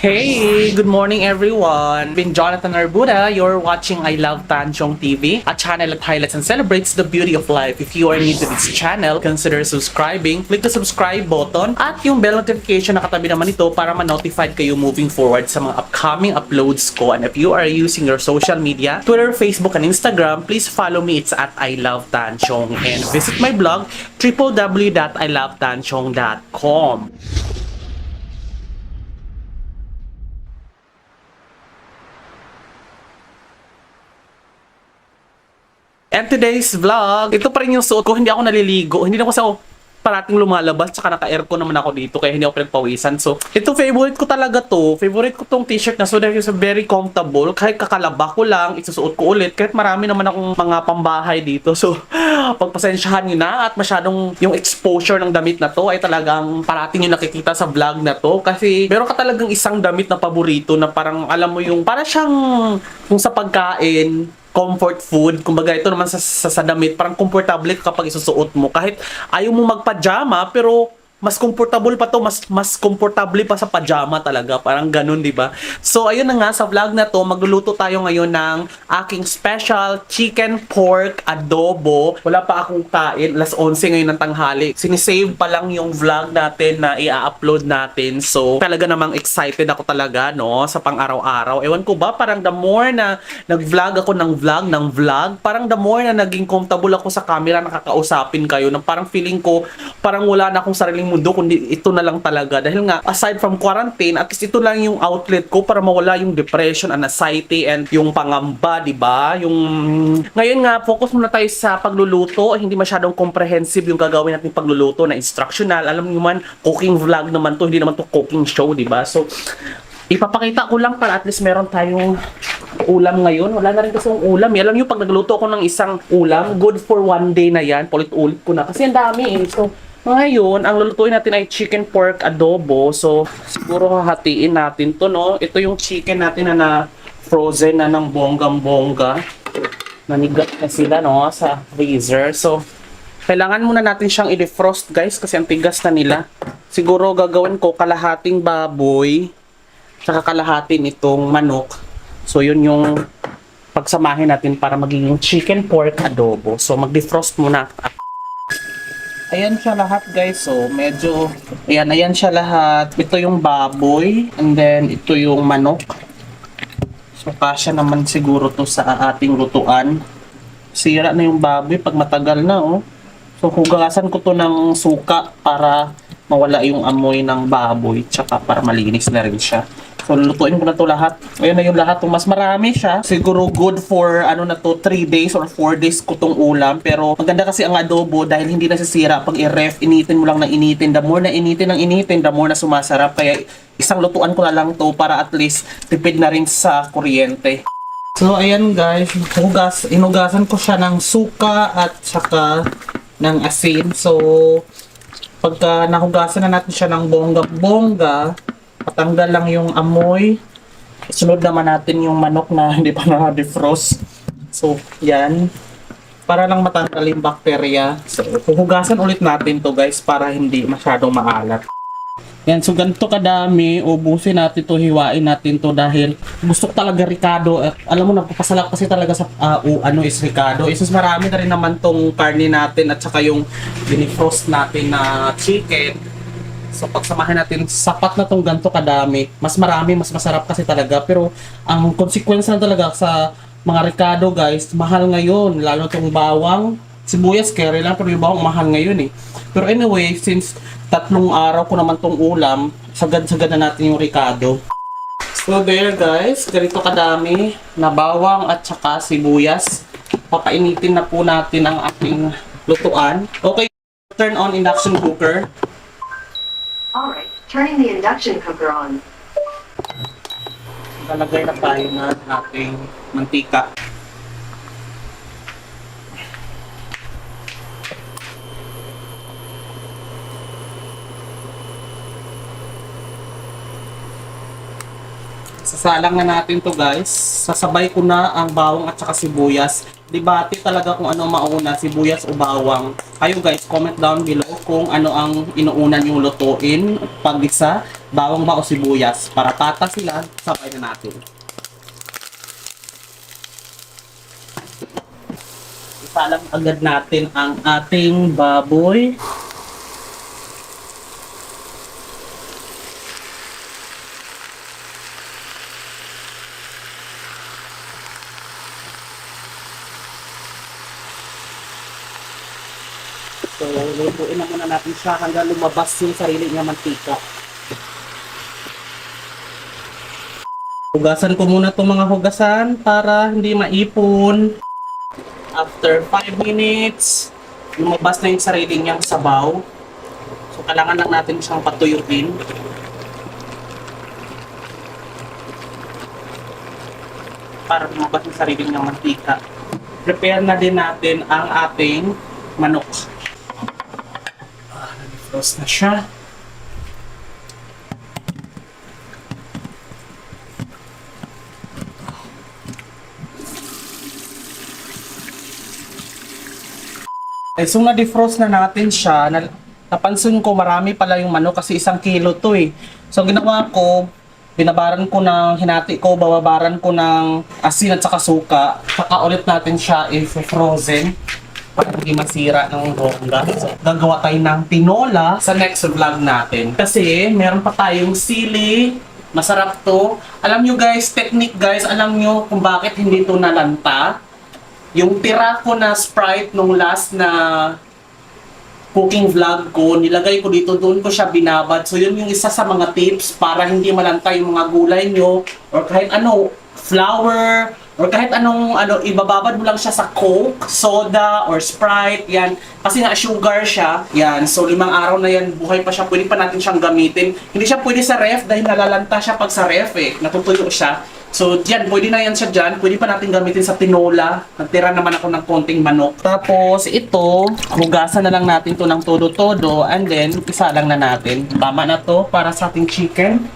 Hey, good morning everyone. Been Jonathan Arbuda. You're watching I Love Tanchong TV, a channel that highlights and celebrates the beauty of life. If you are new to this channel, consider subscribing. Click the subscribe button at yung bell notification na katabi naman ito para ma-notified kayo moving forward sa mga upcoming uploads ko. And if you are using your social media, Twitter, Facebook, and Instagram, please follow me. It's at I Love Tanchong. And visit my blog, www.ilovetanchong.com. And today's vlog, ito pa rin yung suot ko. Hindi ako naliligo. Hindi na kasi ako parating lumalabas. Tsaka naka-aircon naman ako dito. Kaya hindi ako pinagpawisan. So, ito favorite ko talaga to. Favorite ko tong t-shirt na. So, dahil it's very comfortable. Kahit kakalaba ko lang, isusuot ko ulit. Kahit marami naman akong mga pambahay dito. So, pagpasensyahan nyo na. At masyadong yung exposure ng damit na to ay talagang parating yung nakikita sa vlog na to. Kasi meron ka talagang isang damit na paborito na parang alam mo yung para siyang kung sa pagkain comfort food. Kumbaga, ito naman sa damit, parang komportable kapag isusuot mo. Kahit ayaw mo magpajama, pero mas comfortable pa to, mas comfortable pa sa pajama talaga. Parang ganun, di ba? So, ayun na nga, sa vlog na to, magluluto tayo ngayon ng aking special chicken pork adobo. Wala pa akong kain, alas 11 ngayon ng tanghali. Sinisave pa lang yung vlog natin na i-upload natin. So, talaga namang excited ako talaga, no, sa pang-araw-araw. Ewan ko ba, parang the more na nag-vlog ako ng vlog, parang the more na naging comfortable ako sa camera, nakakausapin kayo, na parang feeling ko, parang wala na akong sariling mundo, kundi ito na lang talaga. Dahil nga, aside from quarantine, at least ito lang yung outlet ko para mawala yung depression, anxiety, and yung pangamba, di ba? Yung ngayon nga, focus muna tayo sa pagluluto. Hindi masyadong comprehensive yung gagawin natin pagluluto na instructional. Alam niyo man, cooking vlog naman to, hindi naman to cooking show, di ba? So, ipapakita ko lang para at least meron tayong ulam ngayon. Wala na rin kasi yung ulam. Alam niyo, pag nagluto ako ng isang ulam, good for one day na yan. Ulit-ulit ko na. Kasi ang dami eh. So, ngayon, ang lulutuin natin ay chicken pork adobo. So, siguro hahatiin natin to, no? Ito yung chicken natin na frozen na ng bonggang-bongga. Nanigat na sila, no? Sa freezer. So, kailangan muna natin siyang i-defrost, guys, kasi ang tigas na nila. Siguro gagawin ko kalahating baboy, saka kalahatin itong manok. So, yun yung pagsamahin natin para magiging chicken pork adobo. So, mag-defrost muna. Ayan siya lahat, guys. So, medyo, ayan siya lahat. Ito yung baboy, and then ito yung manok. So, kasya naman siguro to sa ating lutuan. Sira na yung baboy pag matagal na, oh. So, hugasan ko to ng suka para mawala yung amoy ng baboy, tsaka para malinis na rin siya. So, lulutuin ko na to lahat. Ayan na yung lahat. Mas marami siya. Siguro good for, 3 days or 4 days ko tong ulam. Pero, maganda kasi ang adobo dahil hindi nasisira. Pag i-ref, initin mo lang na initin. The more na initin ng initin, the more na sumasarap. Kaya, isang lutuan ko na lang to para at least tipid na rin sa kuryente. So, ayan guys. Inugasan ko siya ng suka at saka ng asin. So, pagka nahugasan na natin siya ng bongga-bongga, patanggal lang yung amoy. Sunod naman natin yung manok na hindi pa na-defrost. So, yan. Para lang matanggal yung bacteria. So, hugasan ulit natin to, guys, para hindi masyadong maalat. Yan, so ganito kadami. Ubusin natin to, hiwain natin to dahil gusto ko talaga ricado. Alam mo, napapasalap kasi talaga sa is ricado. Isus marami na rin naman tong karne natin at saka yung binifrost natin na chicken. So, pagsamahin natin, sapat na tong ganito kadami. Mas marami, mas masarap kasi talaga. Pero, ang consequence na talaga sa mga ricado, guys, mahal ngayon. Lalo tong bawang. Sibuyas, carry lang. Pero yung bawang, mahal ngayon eh. Pero anyway, since 3 araw ko naman tong ulam, sagad-sagad na natin yung ricado. So, there guys, ganito kadami na bawang at saka sibuyas. Papainitin na po natin ang ating lutuan. Okay, turn on induction cooker. Alright, turning the induction cooker on. Talagay na tayo ng ating mantika. Sasalang na natin to, guys. Sasabay ko na ang bawang at saka sibuyas. Debate talaga kung ano mauna, sibuyas o bawang. Kayo guys, comment down below kung ano ang inuunan yung lutuin. Pag-isa, bawang ba o sibuyas. Para pata sila, sabay na natin. Isalang agad natin ang ating baboy. So, lutuin na muna natin siya hanggang lumabas yung sarili niya mantika. Hugasan ko muna itong mga hugasan para hindi maipon. After 5 minutes, lumabas na yung sarili niyang sabaw. So, kailangan lang natin siyang patuyuin. Para lumabas yung sarili niyang mantika. Prepare na din natin ang ating manok. Nag-frost na siya. So na-defrost na natin siya. Napansin ko marami pala yung manok kasi 1 kilo to eh. So ginawa ko, binabaran ko ng hinati ko, bababaran ko ng asin at saka suka. Saka ulit natin siya i-frozen para hindi masira ng bongga. So gagawa tayo ng tinola sa next vlog natin. Kasi meron pa tayong sili. Masarap to. Alam nyo guys, technique guys, alam nyo kung bakit hindi to nalanta. Yung tira ko na Sprite nung last na cooking vlog ko, nilagay ko dito, doon ko siya binabad. So yun yung isa sa mga tips para hindi malanta yung mga gulay nyo or kahit ano, flour or kahit anong ibababad mo lang siya sa Coke, soda or Sprite, yan. Kasi nga sugar siya, yan. So 5 araw na yan, buhay pa siya, pwede pa natin siyang gamitin. Hindi siya pwede sa ref dahil nalalanta siya pag sa ref eh, natutuyo siya. So, diyan, pwede na yan siya dyan. Pwede pa natin gamitin sa tinola. Nagtira naman ako ng konting manok. Tapos, ito, hugasan na lang natin to ng todo-todo. And then, isa lang na natin. Tama na to para sa ating chicken.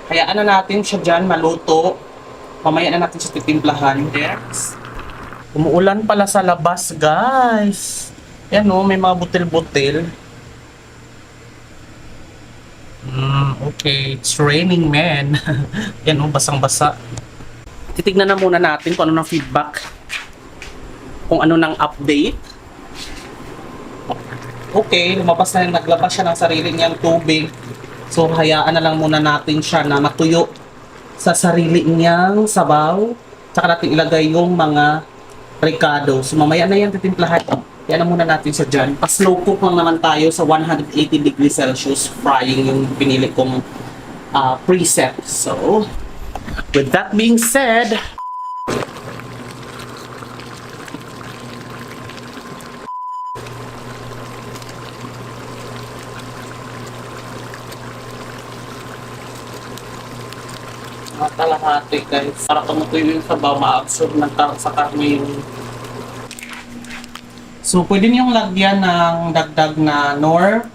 Hayaan na natin siya dyan, maluto. Mamaya na natin siya titimplahan. Yes. Umuulan pala sa labas, guys. Yan o, may mga butil-butil. Okay, it's raining, man. Yan o, basang-basa. Titignan na muna natin kung ano ng feedback. Kung ano ng update. Okay, lumabas na, naglabas siya ng sarili niyang tubig. So, hayaan na lang muna natin siya na matuyo sa sarili niyang sabaw. Tsaka natin ilagay yung mga ricado. So, mamaya na yan titimplahan. Yan na muna natin sa dyan. Pa-slow cook lang naman tayo sa 180 degrees Celsius frying yung pinili kong preset. So, with that being said, kalahati guys. Para tumutuyo yung sabaw, ma-absorb ng sa karne yung. So, pwede niyong lagyan ng dagdag na nor,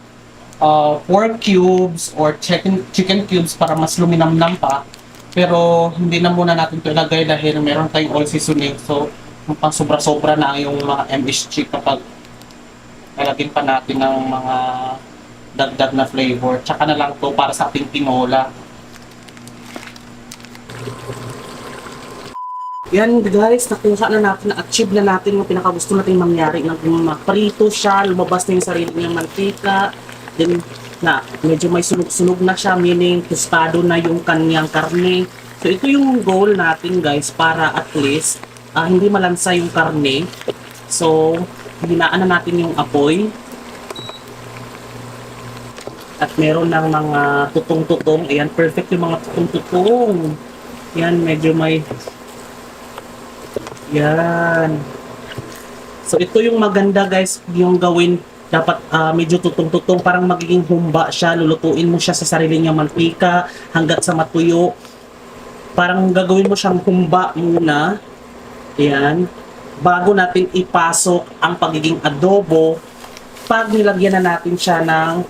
pork cubes or chicken cubes para mas luminamnam pa. Pero, hindi na muna natin ito ilagay dahil meron tayong all seasoning. So, pang sobra-sobra na yung mga MSG kapag lalagyan pa natin ng mga dagdag na flavor. Tsaka na lang to para sa ating tinola. Yan guys, nakuha na natin, na-achieve na natin yung pinakagusto nating mangyari. Prito siya, lumabas na yung sarili niyang mantika. Then, medyo may sunog-sunog na siya, meaning tostado na yung kanyang karne. So, ito yung goal natin guys, para at least hindi malansa yung karne. So, hinaan na natin yung apoy. At meron ng mga tutong-tutong. Ayan, perfect yung mga tutong-tutong. Yan, medyo may. Yan. So, ito yung maganda guys, yung gawin. Dapat medyo tutong-tutong, parang magiging humba siya. Lulutuin mo siya sa sarili niyang mantika hanggat sa matuyo. Parang gagawin mo siyang humba muna. Yan. Bago natin ipasok ang pagiging adobo, pag nilagyan na natin siya ng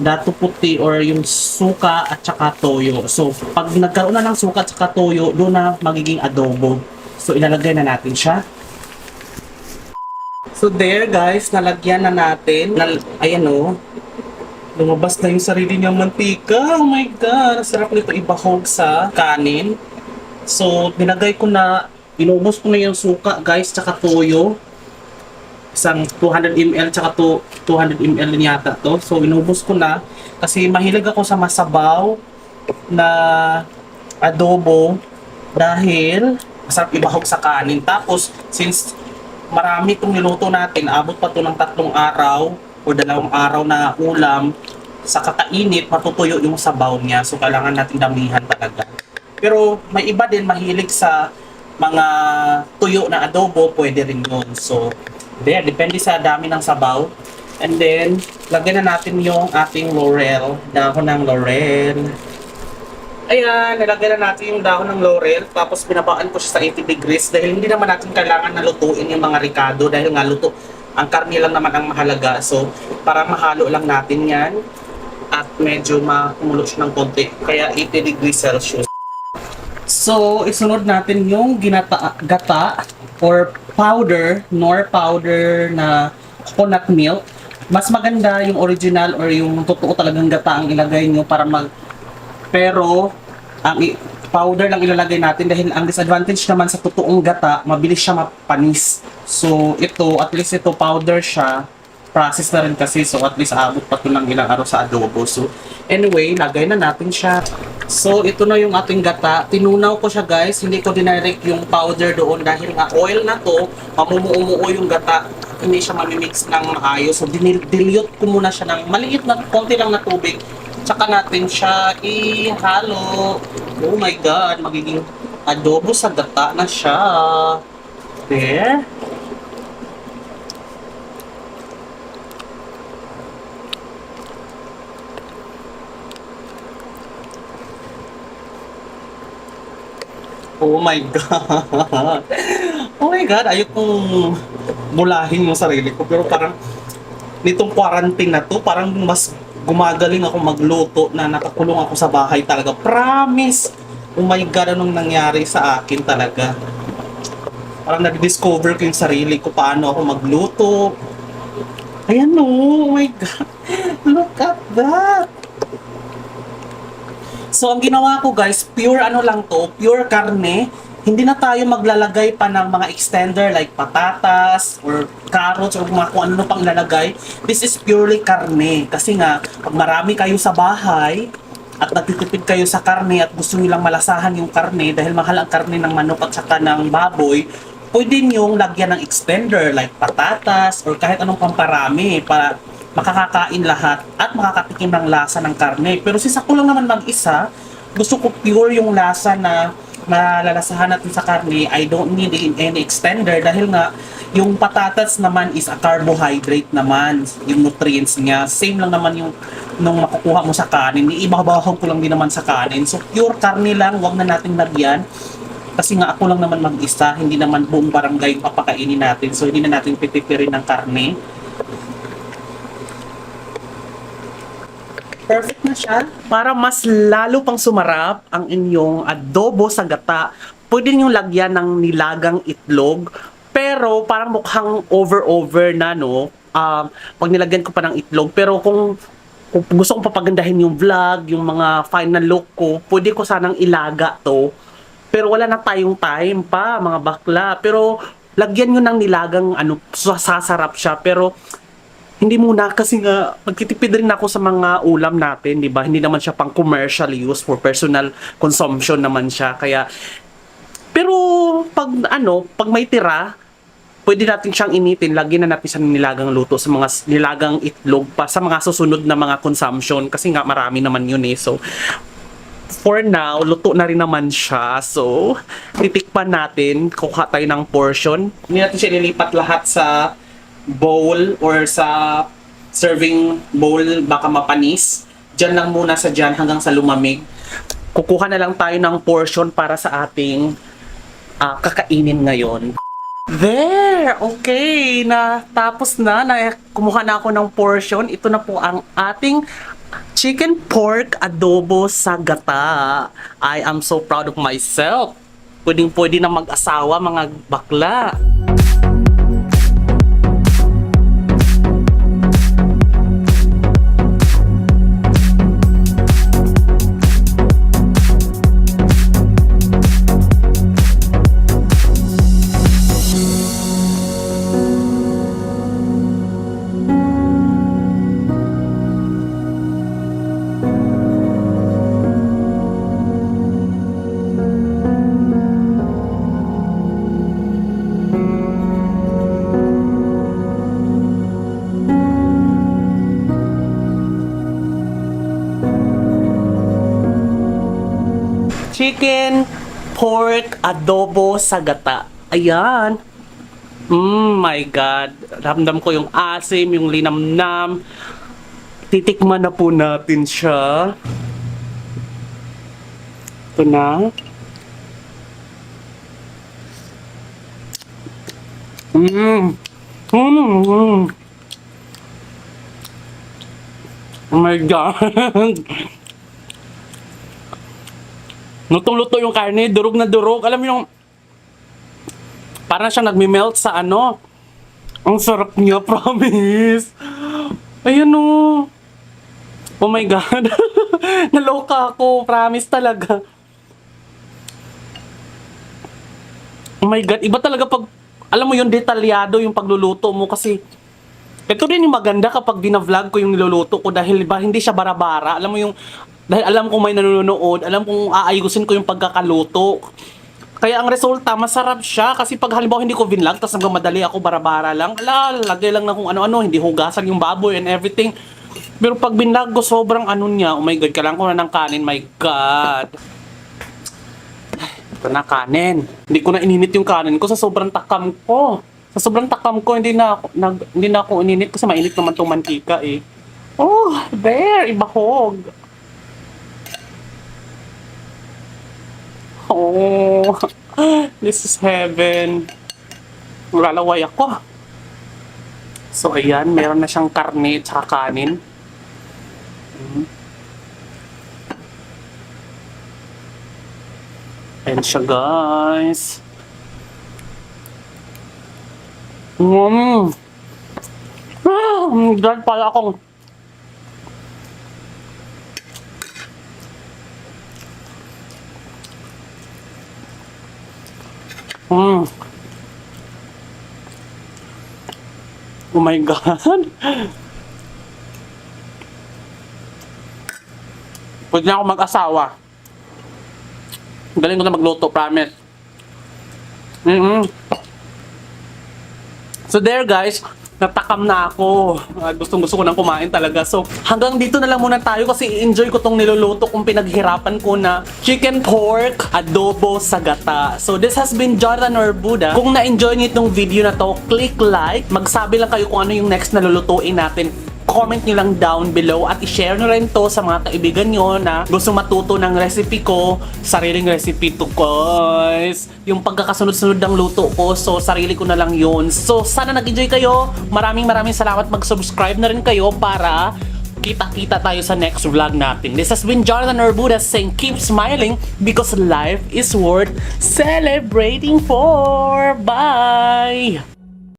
dato puti or yung suka at saka toyo. So, pag nagkaroon na ng suka at saka toyo, doon na magiging adobo. So, ilalagay na natin siya. So, there guys, nalagyan na natin. Ayan o. Lumabas na yung sarili niyang mantika. Oh my God! Ang sarap nito ibahog sa kanin. So, nilagay ko na, inubos ko na yung suka guys, tsaka toyo. Isang 200 ml tsaka 200 ml din yata to. So inubos ko na kasi mahilig ako sa masabaw na adobo dahil masarap ibahog sa kanin. Tapos since marami itong niluto natin, abot pa to ng 3 araw o 2 araw na ulam, sa kakainit matutuyo yung sabaw niya. So kailangan natin damihan talaga. Pero may iba din mahilig sa mga tuyo na adobo, pwede rin yun. So there, depende sa dami ng sabaw. And then, lagyan na natin yung ating laurel. Dahon ng laurel. Ayan, nilagyan na natin yung dahon ng laurel. Tapos, binabaan ko siya sa 80 degrees. Dahil hindi naman natin kailangan na lutuin yung mga ricado. Dahil nga luto, ang karne lang naman ang mahalaga. So, para mahalo lang natin yan. At medyo makumulo siya ng konti. Kaya 80 degrees Celsius. So, isunod natin yung gata or powder, nor powder na coconut milk. Mas maganda yung original or yung totoo talagang gata ang ilagay nyo para pero ang powder lang ilalagay natin dahil ang disadvantage naman sa totoong gata, mabilis siya mapanis. So ito, at least ito powder siya, process na rin kasi, so at least aabot pa ito ng ilang araw sa adobo. So anyway, lagay na natin siya. So ito na yung ating gata. Tinunaw ko siya guys, hindi ko dinirect yung powder doon dahil nga oil na to, mamumuo yung gata, hindi siya mamimix ng maayos. So dilute ko muna siya ng maliit na konti lang na tubig. Tsaka natin siya ihalo. Oh my God, magiging adobo sa gata na siya. There. Oh my God. Oh my God, ayokong mulahin yung sarili ko. Pero parang nitong quarantine na to, parang mas gumagaling ako magluto na nakakulong ako sa bahay talaga. Promise! Oh my God, anong nangyari sa akin talaga. Parang nag-discover ko yung sarili ko paano ako magluto. Ayan oh my God. Look at that. So, ang ginawa ko guys, pure ano lang to, pure karne. Hindi na tayo maglalagay pa ng mga extender like patatas or carrots or mga kung ano pang ilalagay. This is purely karne. Kasi nga, pag marami kayo sa bahay at nagtitipid kayo sa karne at gusto nilang malasahan yung karne dahil mahal ang karne ng manok at saka ng baboy, pwede niyong lagyan ng extender like patatas or kahit anong pamparami para makakakain lahat at makakatikim ng lasa ng karne. Pero since ako lang naman mag-isa, gusto ko pure yung lasa na malalasahan natin sa karne. I don't need any extender dahil nga yung patatas naman is a carbohydrate naman, yung nutrients niya. Same lang naman yung nung makukuha mo sa kanin. Iibabahog ko lang din naman sa kanin. So pure karne lang, wag na nating lagyan. Kasi nga ako lang naman mag-isa, hindi naman buong barangay yung papakainin natin. So hindi na natin pitipirin ng karne. Perfect na siya. Para mas lalo pang sumarap ang inyong adobo sa gata, pwede niyo lagyan ng nilagang itlog. Pero parang mukhang over na, no? Pag nilagyan ko pa ng itlog. Pero kung gusto kong papagandahin yung vlog, yung mga final look ko, pwede ko sanang ilaga to. Pero wala na tayong time pa, mga bakla. Pero lagyan nyo ng nilagang sasarap siya. Pero hindi muna kasi nga magtitipid rin ako sa mga ulam natin, 'di ba? Hindi naman siya pang commercial use, for personal consumption naman siya. Kaya pero pag may tira, pwede natin siyang initin, lagyan na natin sa nilagang luto, sa mga nilagang itlog pa sa mga susunod na mga consumption kasi nga marami naman yun eh. So for now, luto na rin naman siya. So titikpan natin, kuha tayo ng portion. Hindi natin siya ililipat lahat sa bowl or sa serving bowl, baka mapanis. Diyan lang muna sa dyan hanggang sa lumamig. Kukuha na lang tayo ng portion para sa ating kakainin ngayon. There! Okay! Tapos na kumuha na ako ng portion. Ito na po ang ating Chicken pork adobo sa gata. I am so proud of myself. Pwedeng-pwede na mag-asawa mga bakla. Chicken, pork, adobo sa gata. Ayan. My God. Ramdam ko yung asim, yung linamnam. Titikman na po natin siya. Ito na. Oh my God. Lutong-luto yung karne, durog na durog. Alam mo yung, parang siya nagme-melt sa ano. Ang sarap niya, promise. Ayan o. Oh my God. Naloka ako, promise talaga. Oh my God, iba talaga pag, alam mo yung detalyado yung pagluluto mo kasi, ito rin yung maganda kapag bina-vlog ko yung niluluto ko dahil ba hindi siya bara-bara. Alam mo yung, dahil alam kong may nanonood, alam kong aayusin ko yung pagkakaluto. Kaya ang resulta, masarap siya. Kasi pag halimbawa hindi ko vinlog, tapos nagmamadali ako bara-bara lang, lagay lang na kung ano-ano, hindi hugasan yung baboy and everything. Pero pag binlog ko, sobrang ano niya, oh my God, kailangan ko na ng kanin, my God. Ito na kanin. Hindi ko na ininit yung kanin ko sa sobrang takam ko. Sa sobrang takam ko, hindi na ako ininit kasi mainit naman tong mantika eh. Oh, there, ibahog. Oh, this is heaven. Lalaway ako. So, ayan, meron na siyang karne at saka kanin. Ayan siya, guys. Dahil pala akong Oh my God. Pwede na ako mag-asawa. Galing ko na magluto, promise. So there guys, natakam na ako. Gustong-gusto ko nang kumain talaga. So hanggang dito na lang muna tayo kasi enjoy ko tong niluluto kung pinaghirapan ko na chicken pork adobo sa gata. So this has been Jonathan Orbuda. Kung na-enjoy niyo itong video na to, click like. Magsabi lang kayo kung ano yung next na lulutuin natin. Comment nyo lang down below at i-share nyo rin to sa mga kaibigan nyo na gusto matuto ng recipe ko. Sariling recipe to guys. Yung pagkakasunod-sunod ng luto ko. So sarili ko na lang yun. So sana nag-enjoy kayo. Maraming salamat. Mag-subscribe na rin kayo para kita-kita tayo sa next vlog natin. This has been Jonathan Orbuda saying keep smiling because life is worth celebrating for. Bye!